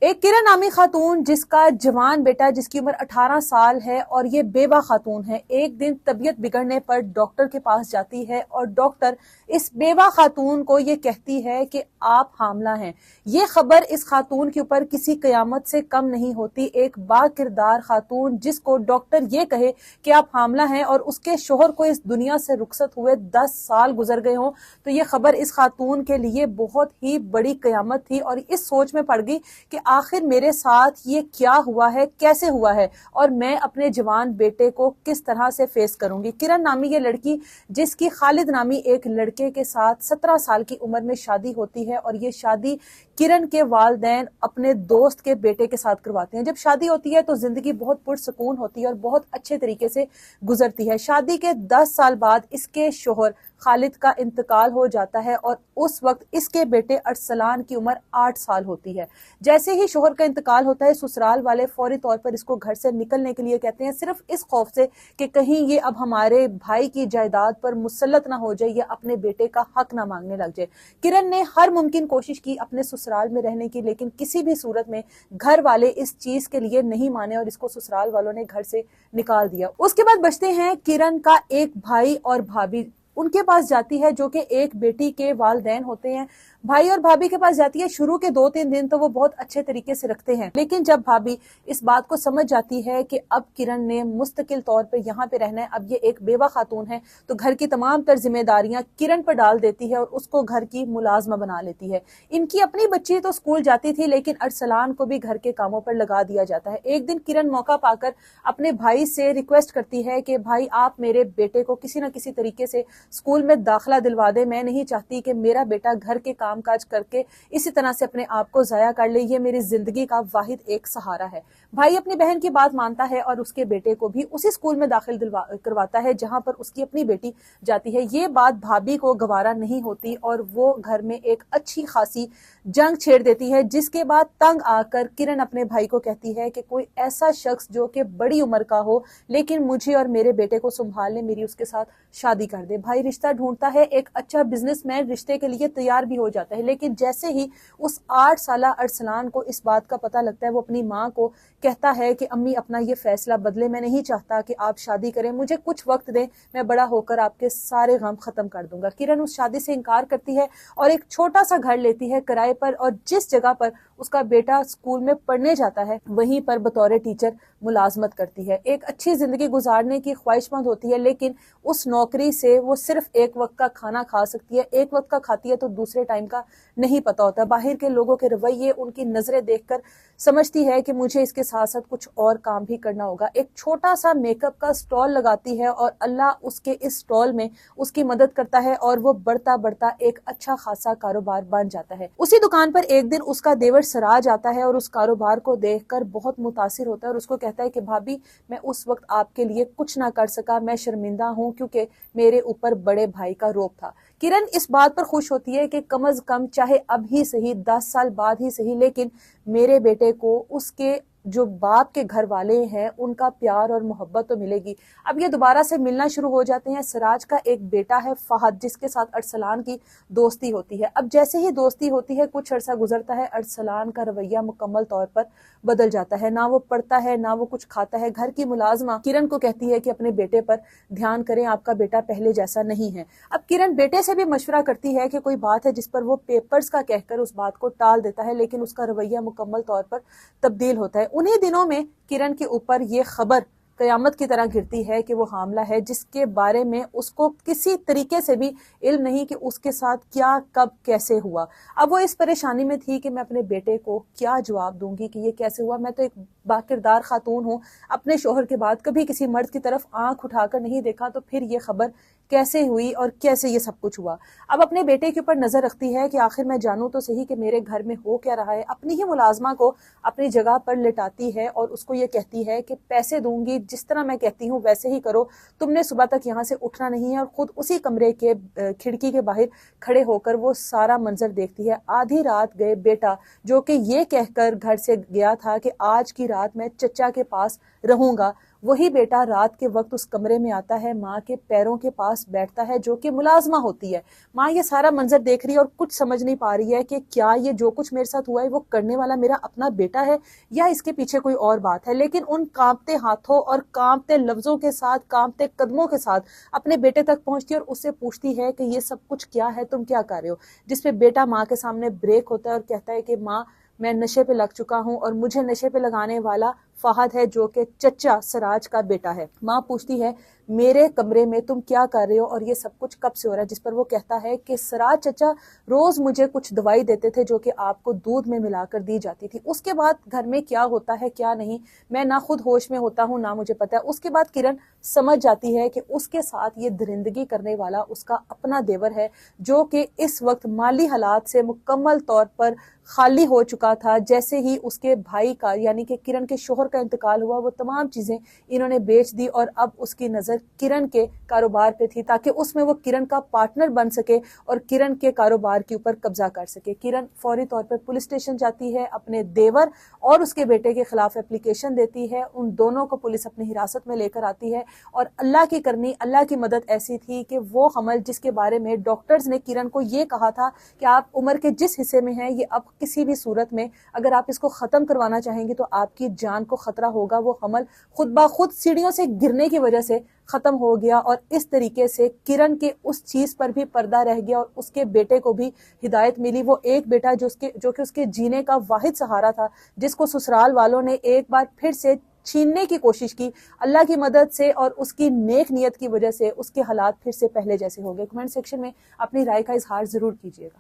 ایک کرن نامی خاتون جس کا جوان بیٹا جس کی عمر 18 سال ہے اور یہ بیوہ خاتون ہے، ایک دن طبیعت بگڑنے پر ڈاکٹر کے پاس جاتی ہے اور ڈاکٹر اس بیوہ خاتون کو یہ کہتی ہے کہ آپ حاملہ ہیں۔ یہ خبر اس خاتون کے اوپر کسی قیامت سے کم نہیں ہوتی۔ ایک با کردار خاتون جس کو ڈاکٹر یہ کہے کہ آپ حاملہ ہیں اور اس کے شوہر کو اس دنیا سے رخصت ہوئے 10 سال گزر گئے ہوں، تو یہ خبر اس خاتون کے لیے بہت ہی بڑی قیامت تھی اور اس سوچ میں پڑ گئی کہ آخر میرے ساتھ یہ کیا ہوا ہے، کیسے ہوا ہے اور میں اپنے جوان بیٹے کو کس طرح سے فیس کروں گی۔ کرن نامی یہ لڑکی جس کی خالد نامی ایک لڑکے کے ساتھ 17 سال کی عمر میں شادی ہوتی ہے اور یہ شادی کرن کے والدین اپنے دوست کے بیٹے کے ساتھ کرواتے ہیں۔ جب شادی ہوتی ہے تو زندگی بہت پرسکون ہوتی ہے اور بہت اچھے طریقے سے گزرتی ہے۔ شادی کے 10 سال بعد اس کے شوہر خالد کا انتقال ہو جاتا ہے اور اس وقت اس کے بیٹے ارسلان کی عمر 8 سال ہوتی ہے۔ جیسے ہی شوہر کا انتقال ہوتا ہے، سسرال والے فوری طور پر اس کو گھر سے نکلنے کے لیے کہتے ہیں، صرف اس خوف سے کہ کہیں یہ اب ہمارے بھائی کی جائیداد پر مسلط نہ ہو جائے یا اپنے بیٹے کا حق نہ مانگنے لگ جائے۔ کرن نے ہر ممکن کوشش کی اپنے سسرال میں رہنے کی، لیکن کسی بھی صورت میں گھر والے اس چیز کے لیے نہیں مانے اور اس کو سسرال والوں نے گھر سے نکال دیا۔ اس کے بعد بچتے ہیں کرن کا ایک بھائی اور بھابھی، ان کے پاس جاتی ہے جو کہ ایک بیٹی کے والدین ہوتے ہیں۔ بھائی اور بھابھی کے پاس جاتی ہے، شروع کے 2-3 دن تو وہ بہت اچھے طریقے سے رکھتے ہیں، لیکن جب بھابھی اس بات کو سمجھ جاتی ہے کہ اب کرن نے مستقل طور پہ یہاں پہ رہنا ہے، اب یہ ایک بیوہ خاتون ہے، تو گھر کی تمام تر ذمہ داریاں کرن پر ڈال دیتی ہے اور اس کو گھر کی ملازمہ بنا لیتی ہے۔ ان کی اپنی بچی تو اسکول جاتی تھی، لیکن ارسلان کو بھی گھر کے کاموں پر لگا دیا جاتا ہے۔ ایک دن کرن موقع پا کر اپنے بھائی سے ریکویسٹ کرتی ہے کہ بھائی آپ میرے بیٹے کو کسی نہ کسی طریقے سے اسکول میں داخلہ دلوا دے، میں نہیں چاہتی کہ میرا بیٹا گھر کے کام کاج کر کے اسی طرح سے اپنے آپ کو ضائع کر لے، یہ میری زندگی کا واحد ایک سہارا ہے۔ بھائی اپنی بہن کی بات مانتا ہے اور اس کے بیٹے کو بھی اسی اسکول میں داخل کرواتا ہے جہاں پر اس کی اپنی بیٹی جاتی ہے۔ یہ بات بھابھی کو گوارا نہیں ہوتی اور وہ گھر میں ایک اچھی خاصی جنگ چھیڑ دیتی ہے، جس کے بعد تنگ آ کر کرن اپنے بھائی کو کہتی ہے کہ کوئی ایسا شخص جو کہ بڑی عمر کا ہو لیکن مجھے اور میرے بیٹے کو سنبھال لے، میری اس کے ساتھ شادی کر دے۔ بھائی رشتہ ڈھونڈتا ہے، ایک اچھا بزنس مین رشتے کے لیے تیار بھی ہو جاتا ہے، لیکن جیسے ہی اس 8 سالہ ارسلان کو اس بات کا پتہ لگتا ہے، وہ اپنی ماں کو کہتا ہے کہ امی اپنا یہ فیصلہ بدلے، میں نہیں چاہتا کہ آپ شادی کریں، مجھے کچھ وقت دیں، میں بڑا ہو کر آپ کے سارے غم ختم کر دوں گا۔ کرن اس شادی سے انکار کرتی ہے اور ایک چھوٹا سا گھر لیتی ہے کرائے پر، اور جس جگہ پر اس کا بیٹا اسکول میں پڑھنے جاتا ہے وہیں پر بطور ٹیچر ملازمت کرتی ہے۔ ایک اچھی زندگی گزارنے کی خواہش مند ہوتی ہے، لیکن اس نوکری سے وہ صرف ایک وقت کا کھانا کھا سکتی ہے، ایک وقت کا کھاتی ہے تو دوسرے ٹائم کا نہیں پتا ہوتا۔ باہر کے لوگوں کے رویے، ان کی نظریں دیکھ کر سمجھتی ہے کہ مجھے اس کے ساتھ ساتھ کچھ اور کام بھی کرنا ہوگا۔ ایک چھوٹا سا میک اپ کا سٹال لگاتی ہے اور اللہ اس کے اس سٹال میں اس کی مدد کرتا ہے اور وہ بڑھتا بڑھتا ایک اچھا خاصا کاروبار بن جاتا ہے۔ اسی دکان پر ایک دن اس کا دیور سراج آتا ہے اور اس کاروبار کو دیکھ کر بہت متاثر ہوتا ہے اور اس کو کہتا ہے کہ بھابھی میں اس وقت آپ کے لیے کچھ نہ کر سکا، میں شرمندہ ہوں کیونکہ میرے اوپر بڑے بھائی کا روب تھا۔ کرن اس بات پر خوش ہوتی ہے کہ کم از کم چاہے اب ہی صحیح 10 سال بعد ہی صحیح، لیکن میرے بیٹے کو اس کے جو باپ کے گھر والے ہیں ان کا پیار اور محبت تو ملے گی۔ اب یہ دوبارہ سے ملنا شروع ہو جاتے ہیں۔ سراج کا ایک بیٹا ہے فہد، جس کے ساتھ ارسلان کی دوستی ہوتی ہے۔ اب جیسے ہی دوستی ہوتی ہے کچھ عرصہ گزرتا ہے، ارسلان کا رویہ مکمل طور پر بدل جاتا ہے، نہ وہ پڑھتا ہے نہ وہ کچھ کھاتا ہے۔ گھر کی ملازمہ کرن کو کہتی ہے کہ اپنے بیٹے پر دھیان کریں، آپ کا بیٹا پہلے جیسا نہیں ہے۔ اب کرن بیٹے سے بھی مشورہ کرتی ہے کہ کوئی بات ہے جس پر وہ پیپرز کا کہہ کر اس بات کو ٹال دیتا ہے، لیکن اس کا رویہ مکمل طور پر تبدیل ہوتا ہے۔ انہی دنوں میں کرن کے اوپر یہ خبر قیامت کی طرح گرتی ہے کہ وہ حاملہ ہے، جس کے بارے میں اس کو کسی طریقے سے بھی علم نہیں کہ اس کے ساتھ کیا کب کیسے ہوا۔ اب وہ اس پریشانی میں تھی کہ میں اپنے بیٹے کو کیا جواب دوں گی کہ یہ کیسے ہوا۔ میں تو ایک باکردار خاتون ہوں، اپنے شوہر کے بعد کبھی کسی مرد کی طرف آنکھ اٹھا کر نہیں دیکھا، تو پھر یہ خبر کیسے ہوئی اور کیسے یہ سب کچھ ہوا۔ اب اپنے بیٹے کے اوپر نظر رکھتی ہے کہ آخر میں جانوں تو صحیح کہ میرے گھر میں ہو کیا رہا ہے۔ اپنی ہی ملازمہ کو اپنی جگہ پر لٹاتی ہے اور اس کو یہ کہتی ہے کہ پیسے دوں گی، جس طرح میں کہتی ہوں ویسے ہی کرو، تم نے صبح تک یہاں سے اٹھنا نہیں ہے۔ اور خود اسی کمرے کے کھڑکی کے باہر کھڑے ہو کر وہ سارا منظر دیکھتی ہے۔ آدھی رات گئے بیٹا، جو کہ یہ کہہ کر گھر سے گیا تھا کہ آج کی رات میں چچا کے پاس رہوں گا، وہی بیٹا رات کے وقت اس کمرے میں آتا ہے، ماں کے پیروں کے پاس بیٹھتا ہے جو کہ ملازمہ ہوتی ہے۔ ماں یہ سارا منظر دیکھ رہی ہے اور کچھ سمجھ نہیں پا رہی ہے کہ کیا یہ جو کچھ میرے ساتھ ہوا ہے وہ کرنے والا میرا اپنا بیٹا ہے یا اس کے پیچھے کوئی اور بات ہے۔ لیکن ان کانپتے ہاتھوں اور کانپتے لفظوں کے ساتھ، کانپتے قدموں کے ساتھ اپنے بیٹے تک پہنچتی ہے اور اس سے پوچھتی ہے کہ یہ سب کچھ کیا ہے، تم کیا کر رہے ہو؟ جس پہ بیٹا ماں کے سامنے بریک ہوتا ہے اور کہتا ہے کہ ماں میں نشے پہ لگ چکا ہوں اور مجھے نشے پہ لگانے والا فہد ہے جو کہ چچا سراج کا بیٹا ہے۔ ماں پوچھتی ہے میرے کمرے میں تم کیا کر رہے ہو اور یہ سب کچھ کب سے ہو رہا ہے؟ جس پر وہ کہتا ہے کہ سراج چچا روز مجھے کچھ دوائی دیتے تھے جو کہ آپ کو دودھ میں ملا کر دی جاتی تھی، اس کے بعد گھر میں کیا ہوتا ہے کیا نہیں میں نہ خود ہوش میں ہوتا ہوں نہ مجھے پتا ہے۔ اس کے بعد کرن سمجھ جاتی ہے کہ اس کے ساتھ یہ درندگی کرنے والا اس کا اپنا دیور ہے جو کہ اس وقت مالی حالات سے مکمل طور پر خالی ہو چکا تھا۔ جیسے ہی اس کے بھائی کا یعنی کہ کرن کے شوہر کا انتقال ہوا وہ تمام چیزیں انہوں نے بیچ دی اور اب اس کی نظر کرن کے کاروبار پہ تھی تاکہ اس میں وہ کرن کا پارٹنر بن سکے اور کرن کے کاروبار کے اوپر قبضہ کر سکے۔ کرن فوری طور پر پولیس اسٹیشن جاتی ہے، اپنے دیور اور اس کے بیٹے کے خلاف اپلیکیشن دیتی ہے، ان دونوں کو پولیس اپنی حراست میں لے کر آتی ہے اور اللہ کی کرنی، اللہ کی مدد ایسی تھی کہ وہ حمل جس کے بارے میں ڈاکٹرز نے کرن کو یہ کہا تھا کہ آپ عمر کے جس حصے میں ہیں یہ اب کسی بھی صورت میں اگر آپ اس کو ختم کروانا چاہیں گے تو آپ کی جان کو خطرہ ہوگا، وہ حمل خود بخود سیڑھیوں سے گرنے کی وجہ سے ختم ہو گیا اور اس طریقے سے کرن کے اس چیز پر بھی پردہ رہ گیا اور اس کے بیٹے کو بھی ہدایت ملی۔ وہ ایک بیٹا جو کہ اس کے جینے کا واحد سہارا تھا، جس کو سسرال والوں نے ایک بار پھر سے چھیننے کی کوشش کی، اللہ کی مدد سے اور اس کی نیک نیت کی وجہ سے اس کے حالات پھر سے پہلے جیسے ہو گئے۔ کمنٹ سیکشن میں اپنی رائے کا اظہار ضرور کیجیے گا۔